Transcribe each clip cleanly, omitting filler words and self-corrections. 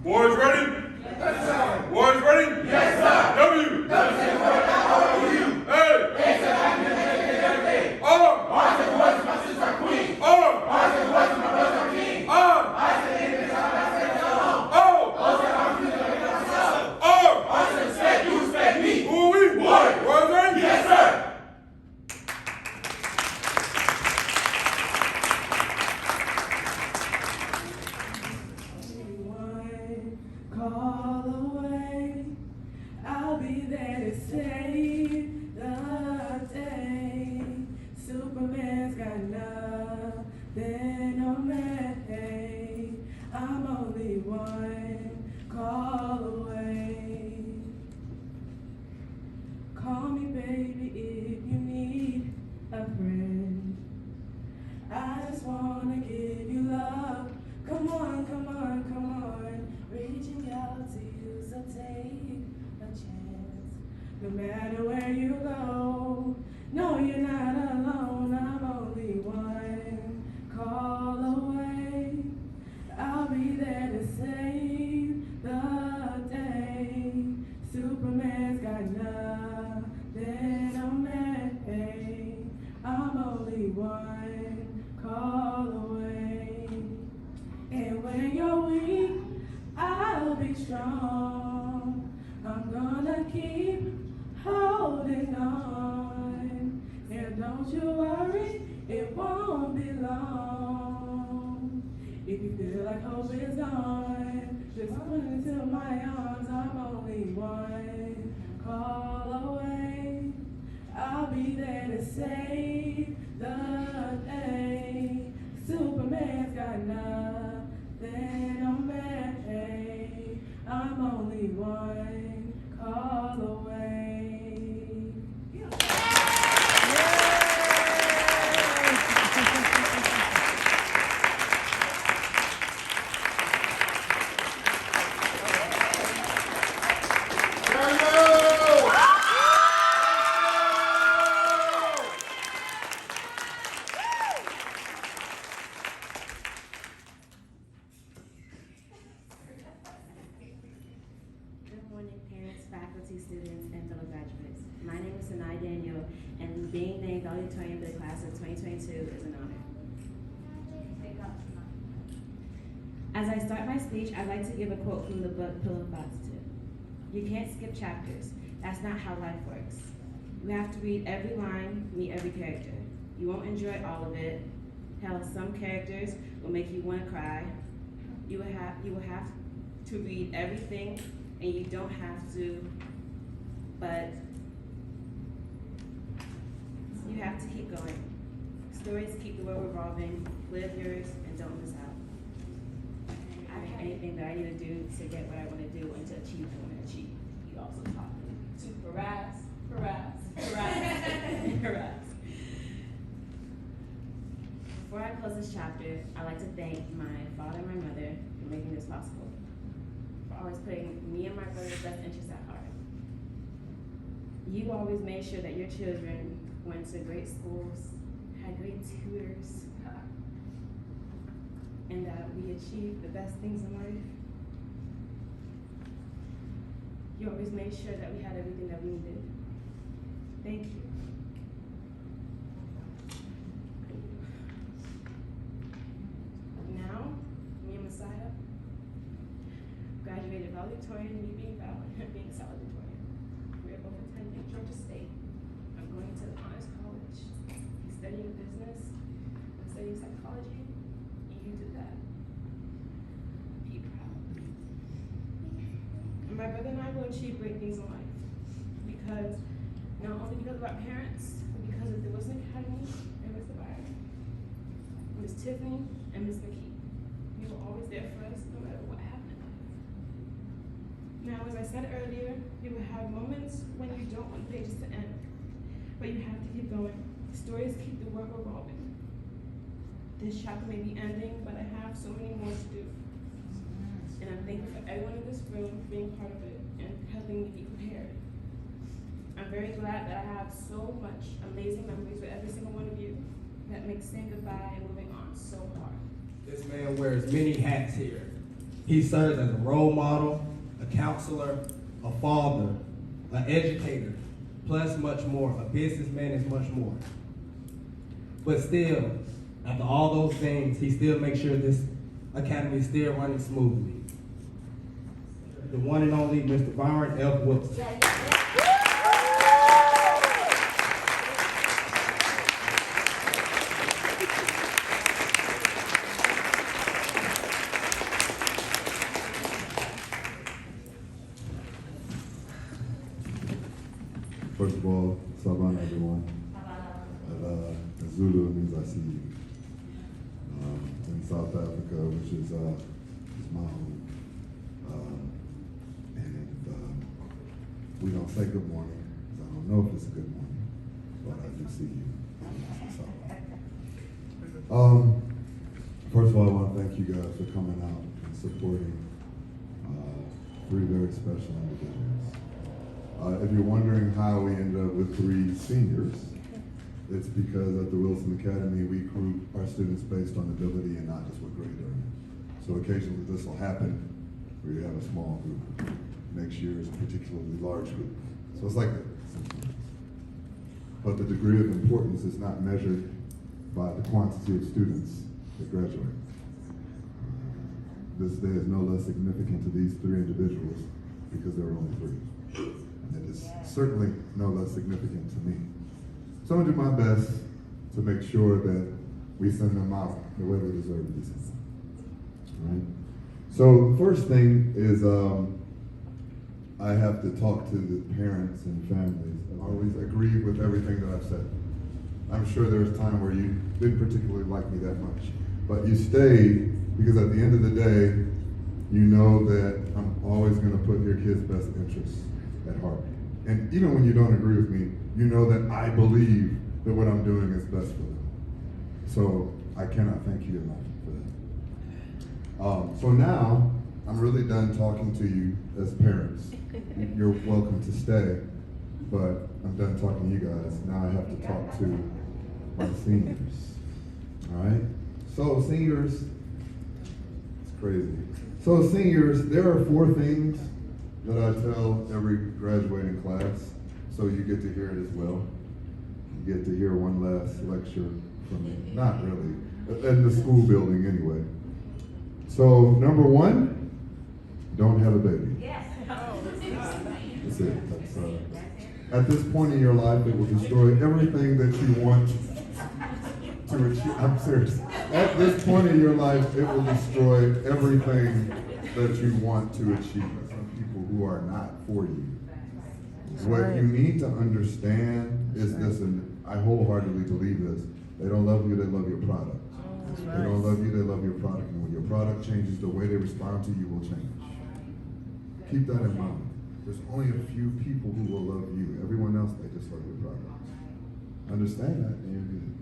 Boys ready? Yes, sir. Boys ready? Yes, sir. W. W. Hey. Hey, sir. I said, boys, my sister are queen. I said, boys, my brothers are king. I said, in the time I said, no. I said, I'm going to make myself. I said, respect you, respect me. Who are we? Boys ready? Yes, sir. Call away, I'll be there to save the day. Superman's got nothing on me. I'm only one call away. Call me, baby, if you need a friend. I just wanna give you love. Come on, come on, come on. Reaching out to you, so take a chance. No matter where you go, no, you're not alone. I'm only one call away. I'll be there to save the day. Superman's got nothing on me. I'm only one call away. And when you're weak, I'll be strong. I'm gonna keep holding on. And don't you worry, it won't be long. If you feel like hope is gone, just put it into my arms. I'm only one call away. I'll be there to save the day. Superman's got nothing on me. I'm only one call away. Students, and fellow graduates. My name is Sanai Daniel, and being named valedictorian of the class of 2022 is an honor. As I start my speech, I'd like to give a quote from the book Pillow Thoughts 2. You can't skip chapters. That's not how life works. You have to read every line, meet every character. You won't enjoy all of it. Hell, some characters will make you want to cry. You will have to read everything, and you don't have to, but you have to keep going. Stories keep the world revolving. Live yours and don't miss out. I have anything that I need to do to get what I want to do and to achieve what I want to achieve. He also taught me to harass. Before I close this chapter, I'd like to thank my father and my mother for making this possible, for always putting me and my brother's best interests at heart. You always made sure that your children went to great schools, had great tutors, and that we achieved the best things in life. You always made sure that we had everything that we needed. Thank you. Now, me and Messiah graduated valedictorian, me being valedictorian. We are both attending Georgia State. I'm going to honors college, studying business, I'm studying psychology. You did that. Be proud. And my brother and I will achieve great things in life because not only because of our parents, but because of the Wilson Academy and Mr. Byron, Miss Tiffany, and Miss McKee. You were always there for us no matter what happened in life. Now, as I said earlier, you will have moments when you don't want pages to end, but you have to keep going. Stories keep the world revolving. This chapter may be ending, but I have so many more to do. And I'm thankful for everyone in this room for being part of it and helping me be prepared. I'm very glad that I have so much amazing memories with every single one of you that makes saying goodbye and moving on so hard. This man wears many hats here. He serves as a role model, a counselor, a father, an educator, plus much more. A businessman is much more. But still, after all those things, he still makes sure this academy is still running smoothly. The one and only Mr. Byron F. Wilson. First of all, Saban everyone. And Zulu means I see you. In South Africa, which is my home. We don't say good morning, because I don't know if it's a good morning, but I do see you. First of all, I want to thank you guys for coming out and supporting three very special individuals. If you're wondering how we ended up with three seniors, it's because at the Wilson Academy, we group our students based on ability and not just what grade they're in. So occasionally this will happen where you have a small group. Next year is a particularly large group. So it's like that. But the degree of importance is not measured by the quantity of students that graduate. This day is no less significant to these three individuals because there are only three. And it is certainly no less significant to me. So I'm gonna do my best to make sure that we send them out the way they deserve to be sent. All right? So the first thing is I have to talk to the parents and families. I always agree with everything that I've said. I'm sure there was a time where you didn't particularly like me that much, but you stayed because at the end of the day, you know that I'm always going to put your kids' best interests at heart. And even when you don't agree with me, you know that I believe that what I'm doing is best for them. So I cannot thank you enough for that. So now I'm really done talking to you as parents. You're welcome to stay, but I'm done talking to you guys. Now I have to talk to my seniors. All right? So seniors, it's crazy. So seniors, there are 4 things that I tell every graduating class, so you get to hear it as well. You get to hear one last lecture from me. Not really, in the school building anyway. So number 1, don't have a baby. Yes. That's it. That's, at this point in your life, it will destroy everything that you want to achieve. I'm serious. At this point in your life, it will destroy everything that you want to achieve. Some people who are not for you. What you need to understand is this, and I wholeheartedly believe this. They don't love you, they love your product. They don't love you, they love your product. And when your product changes, the way they respond to you will change. Keep that in mind. There's only a few people who will love you. Everyone else, they just love your product. Understand that, and you're good.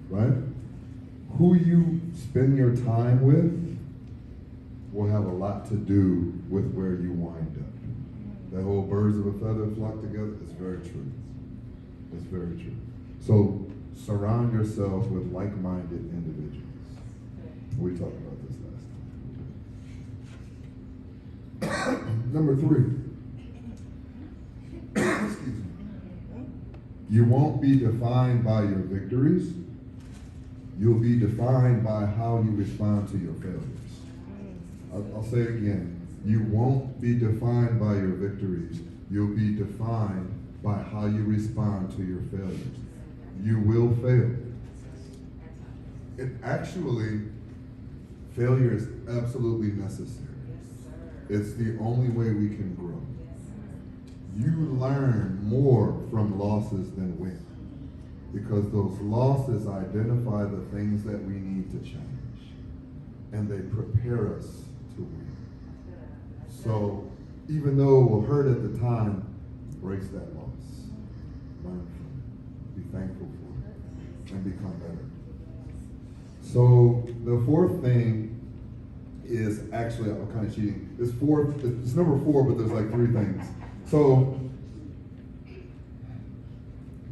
Right? Who you spend your time with will have a lot to do with where you wind up. That whole birds of a feather flock together is very true. It's very true. So surround yourself with like-minded individuals. We talked about this last time. Number 3, You won't be defined by your victories. You'll be defined by how you respond to your failures. I'll say it again. You won't be defined by your victories. You'll be defined by how you respond to your failures. You will fail. Failure is absolutely necessary. It's the only way we can grow. You learn more from losses than wins, because those losses identify the things that we need to change, and they prepare us to win. So even though it will hurt at the time, embrace that loss. Learn from it. Be thankful for it, and become better. So the fourth thing is actually, I'm kind of cheating. It's number 4, but there's like 3 things. So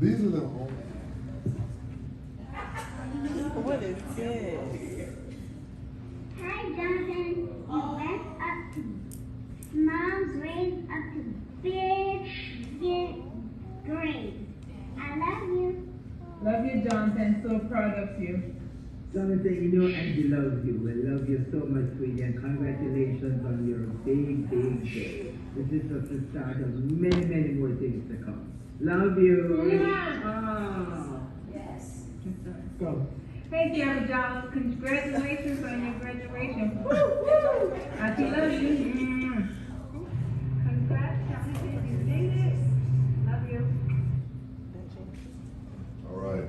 these are the only. What is this? Hi, Jonathan. You went up to small grades up to big grades. I love you. Love you, Jonathan. So proud of you. Jonathan, you know Angie loves you. I love you so much, sweetie, and congratulations on your big day. This is just the start of many, many more things to come. Love you. Yeah. Ah. Yes. Go. Hey, Campbell, John. Congratulations on your graduation. Woo, woo. Auntie loves you. Congrats, Jonathan. You did it. Love you. All right.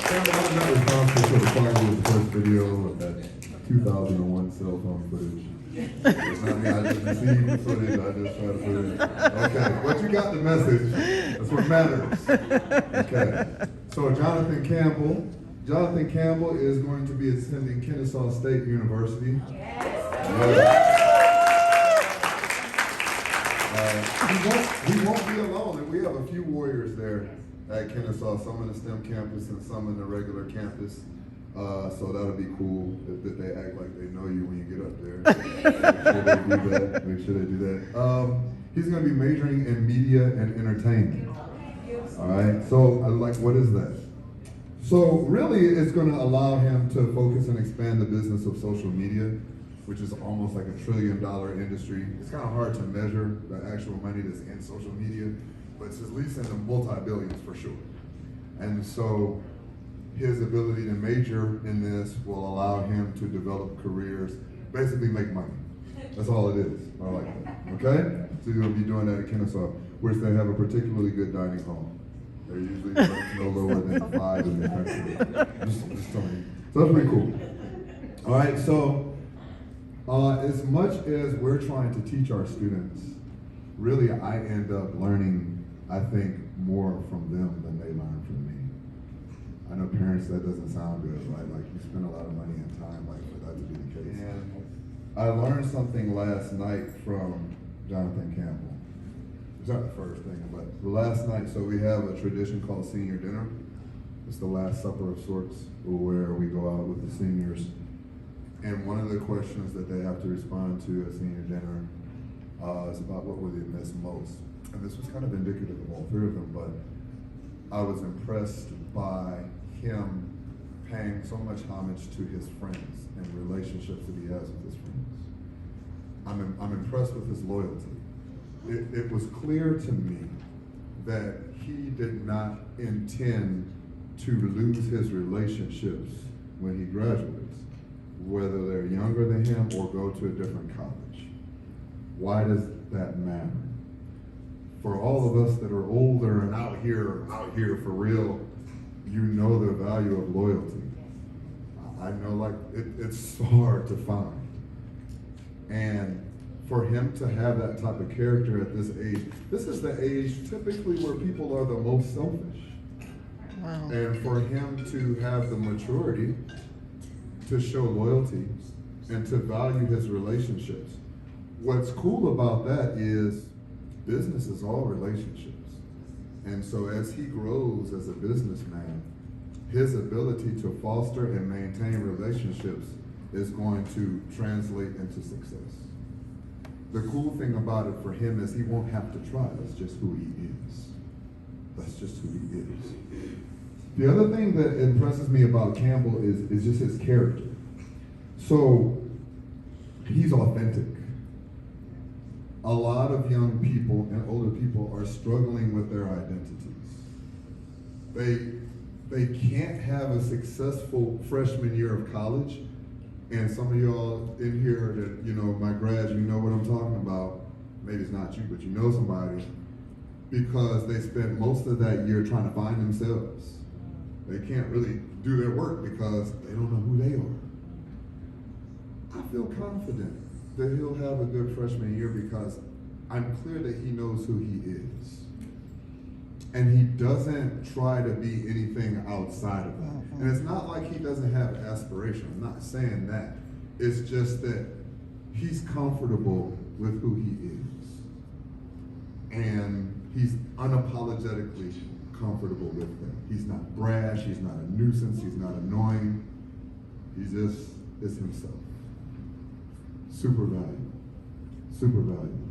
Campbell, I'm not responsible for the quality of the first video of that 2001 cell phone footage. It's not me, I just received the footage, I just try to put it in. Okay, but you got the message. That's what matters. Okay, so Jonathan Campbell. Jonathan Campbell is going to be attending Kennesaw State University. He won't be alone, and we have a few warriors there at Kennesaw, some in the STEM campus and some in the regular campus. So that'll be cool that they act like they know you when you get up there. Make sure they do that. He's going to be majoring in media and entertainment. All right. So what is that? So really, it's going to allow him to focus and expand the business of social media, which is almost like $1 trillion industry. It's kind of hard to measure the actual money that's in social media, but it's at least in the multi-billions for sure. And so his ability to major in this will allow him to develop careers, basically make money. That's all it is. I like that. Okay? So you'll be doing that at Kennesaw, which they have a particularly good dining hall. They're usually no lower than 5 in the country. Just telling you. So that's pretty cool. All right, so as much as we're trying to teach our students, really I end up learning, I think, more from them than they learn from me. I know parents, that doesn't sound good, right? Like you spend a lot of money and time like for that to be the case. And I learned something last night from Jonathan Campbell. It's not the first thing, but the last night, so we have a tradition called senior dinner. It's the last supper of sorts where we go out with the seniors. And one of the questions that they have to respond to at senior dinner is about what will they miss most. And this was kind of indicative of all 3 of them, but I was impressed by him paying so much homage to his friends and relationships that he has with his friends. I'm impressed with his loyalty. It was clear to me that he did not intend to lose his relationships when he graduates, whether they're younger than him or go to a different college. Why does that matter? For all of us that are older and out here for real, you know the value of loyalty. I know, like, it's so hard to find. And for him to have that type of character at this age, this is the age typically where people are the most selfish. Wow. And for him to have the maturity to show loyalty and to value his relationships. What's cool about that is business is all relationships. And so as he grows as a businessman, his ability to foster and maintain relationships is going to translate into success. the cool thing about it for him is he won't have to try. That's just who he is. That's just who he is. The other thing that impresses me about Campbell is just his character. So, he's authentic. A lot of young people and older people are struggling with their identities. They can't have a successful freshman year of college, and some of y'all in here that, you know, my grads, you know what I'm talking about. Maybe it's not you, but you know somebody, because they spent most of that year trying to find themselves. They can't really do their work because they don't know who they are. I feel confident that he'll have a good freshman year because I'm clear that he knows who he is. And he doesn't try to be anything outside of that. And it's not like he doesn't have aspiration. I'm not saying that. It's just that he's comfortable with who he is. And he's unapologetically comfortable with them. He's not brash, he's not a nuisance, he's not annoying. He just is himself. Super valuable. Super valuable.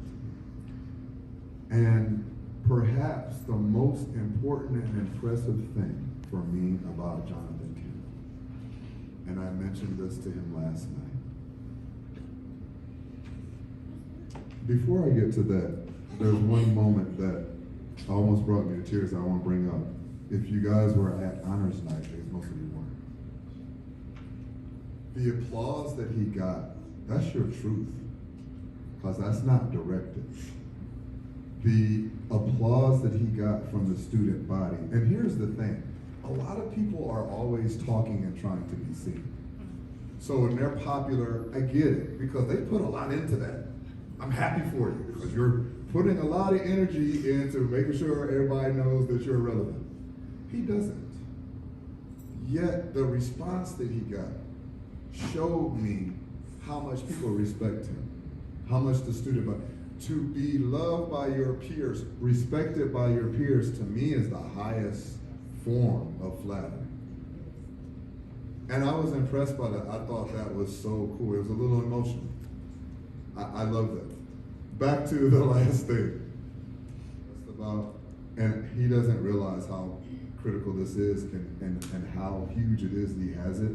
And perhaps the most important and impressive thing for me about Jonathan Campbell, and I mentioned this to him last night. Before I get to that, there's one moment that almost brought me to tears I want to bring up. If you guys were at honors night, because most of you weren't, the applause that he got, that's your truth, because that's not directed. The applause that he got from the student body, and here's the thing, a lot of people are always talking and trying to be seen. So when they're popular, I get it, because they put a lot into that. I'm happy for you, because you're putting a lot of energy into making sure everybody knows that you're relevant. He doesn't. Yet the response that he got showed me how much people respect him, how much the student body. To be loved by your peers, respected by your peers, to me is the highest form of flattery. And I was impressed by that. I thought that was so cool. It was a little emotional. I love that. Back to the last thing. It's about, and he doesn't realize how critical this is and how huge it is that he has it.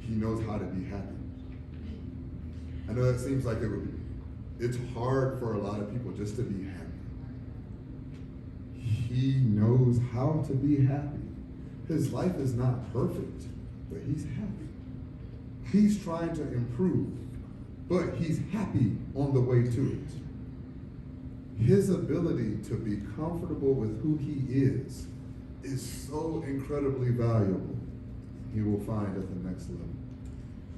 He knows how to be happy. I know that seems like it would be. It's hard for a lot of people just to be happy. He knows how to be happy. His life is not perfect, but he's happy. He's trying to improve, but he's happy on the way to it. His ability to be comfortable with who he is so incredibly valuable. He will find at the next level.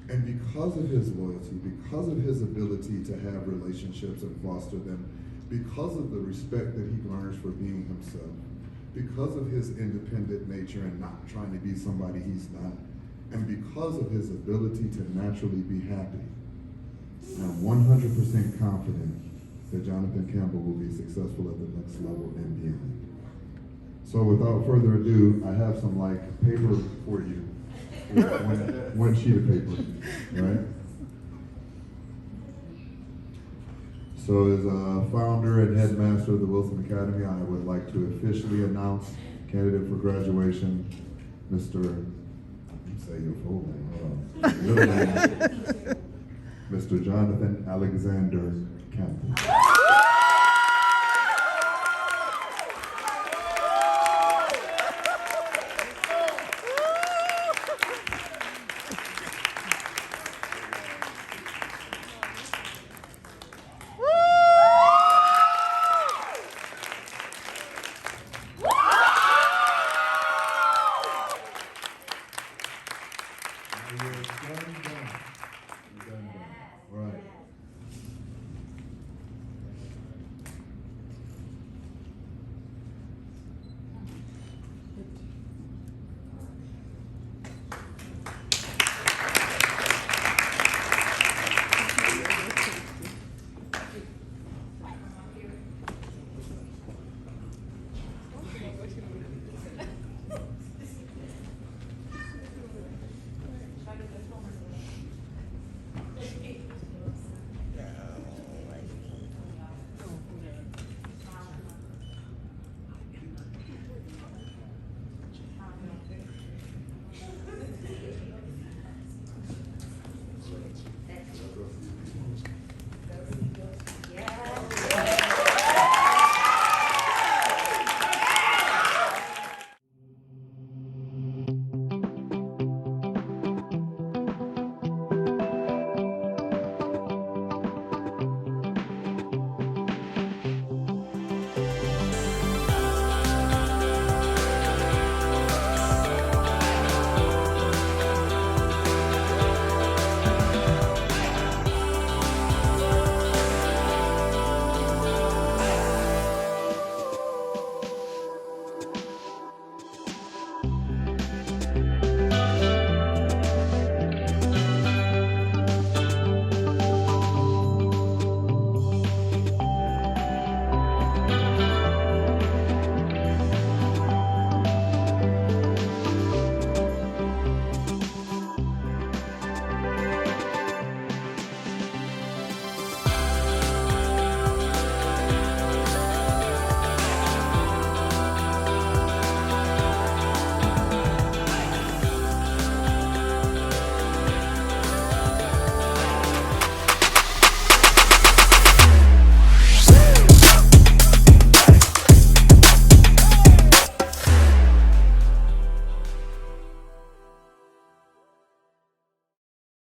And because of his loyalty, because of his ability to have relationships and foster them, because of the respect that he garners for being himself, because of his independent nature and not trying to be somebody he's not, and because of his ability to naturally be happy, I'm 100% confident that Jonathan Campbell will be successful at the next level and beyond. So without further ado, I have some paper for you. One sheet of paper, right? So as a founder and headmaster of the Wilson Academy, I would like to officially announce candidate for graduation, Mr. Say your full name, Mr. Jonathan Alexander Campbell.